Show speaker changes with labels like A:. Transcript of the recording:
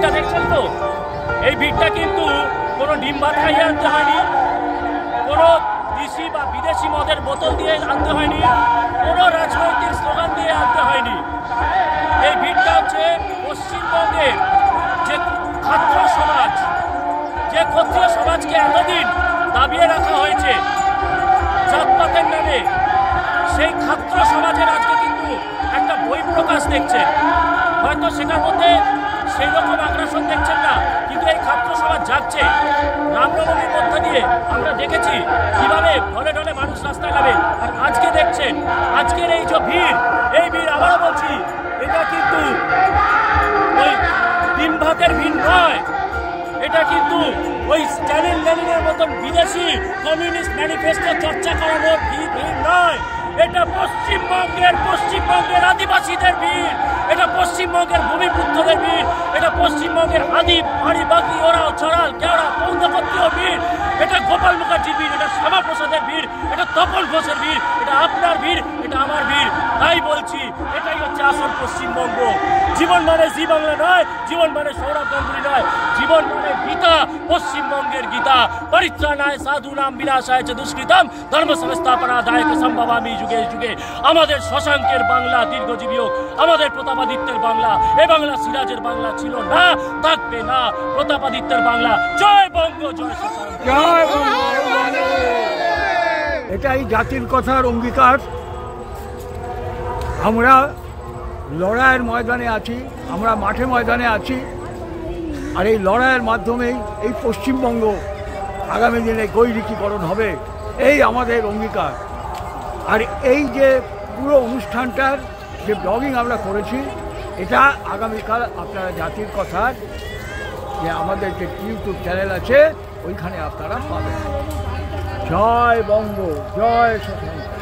A: ভিড়টা দেখছেন তো, এই ভিড়টা কিন্তু কোনো ডিম ভাত খাইয়ে আনতে হয়নি, কোনো দেশি বা বিদেশি মদের বোতল দিয়ে আনতে হয়নি, কোনো রাজনৈতিক স্লোগান দিয়ে আনতে হয়নি। এই ভিড়টা হচ্ছে পশ্চিমবঙ্গের যে ছাত্র সমাজ, যে ক্ষত্রিয় সমাজকে এতদিন দাবিয়ে রাখা হয়েছে জাতপাতের নামে, সেই ছাত্র সমাজের আজকে কিন্তু একটা বহিঃপ্রকাশ দেখছেন। হয়তো সেটার মধ্যে সেই রকম আগ্রাসন দেখছেন না, কিন্তু এই ছাত্র সমাজ যাচ্ছে। রামনবমীর মধ্য দিয়ে আমরা দেখেছি কিভাবে ঢলে ঢলে মানুষ রাস্তায় নামে, আর আজকে দেখছেন আজকের এই যে ভিড়, এই ভিড় আবারও বলছি, এটা কিন্তু ওই ডিম ভাতের ভিড় নয়, এটা কিন্তু ওই স্ট্যালিন লেনিনের মতন বিদেশি কমিউনিস্ট ম্যানিফেস্টো চর্চা করানোর ভিড় নয়। এটা পশ্চিমবঙ্গের আদিবাসীদের ভিড়, এটা পশ্চিমবঙ্গের ভূমিপুত্রদের ভিড়, এটা পশ্চিমবঙ্গের আদি হাড়ি বাকি ওরাও ছড়াল কেওড়া পৌন্দকত্রীয় ভিড়, এটা গোপাল মুখার্জির ভিড়, এটা শ্যামাপ্রসাদের ভিড়, এটা তপন ঘোষের ভিড়, এটা আপনার ভিড়, এটা আমার ভিড়। তাই বলছি, এটাই হচ্ছে আসল পশ্চিমবঙ্গ। জীবন মানে জি বাংলা নয়, জীবন মানে সৌরভ গাঙ্গুলি নয়, জীবন মানে গীতা, পশ্চিমবঙ্গের গীতা। পরিত্রাণায় সাধুনাম বিনাশায় চ দুষ্কৃতম ধর্ম সংস্থাপনাদায় সম্ভবামি যুগে যুগে। আমাদের শশাঙ্কের বাংলা দীর্ঘজীবী হোক, আমাদের প্রতাপাদিত্যের বাংলা এ বাংলা সিরাজের বাংলা ছিল না, থাকবে না। প্রতাপাদিত্যের বাংলা। জয় বঙ্গ, জয় শশাঙ্ক,
B: জয় বঙ্গ। এটাই জাতির কথার অঙ্গীকার। আমরা লড়াইয়ের ময়দানে আছি, আমরা মাঠে ময়দানে আছি, আর এই লড়াইয়ের মাধ্যমেই এই পশ্চিমবঙ্গ আগামী দিনে গৈরিকীকরণ হবে, এই আমাদের অঙ্গীকার। আর এই যে পুরো অনুষ্ঠানটার যে ব্লগিং আমরা করেছি, এটা আগামীকাল আপনারা জাতির কথার যে আমাদের যে ইউটিউব চ্যানেল আছে ওইখানে আপনারা পাবেন। জয় বঙ্গ, জয় শশাঙ্ক।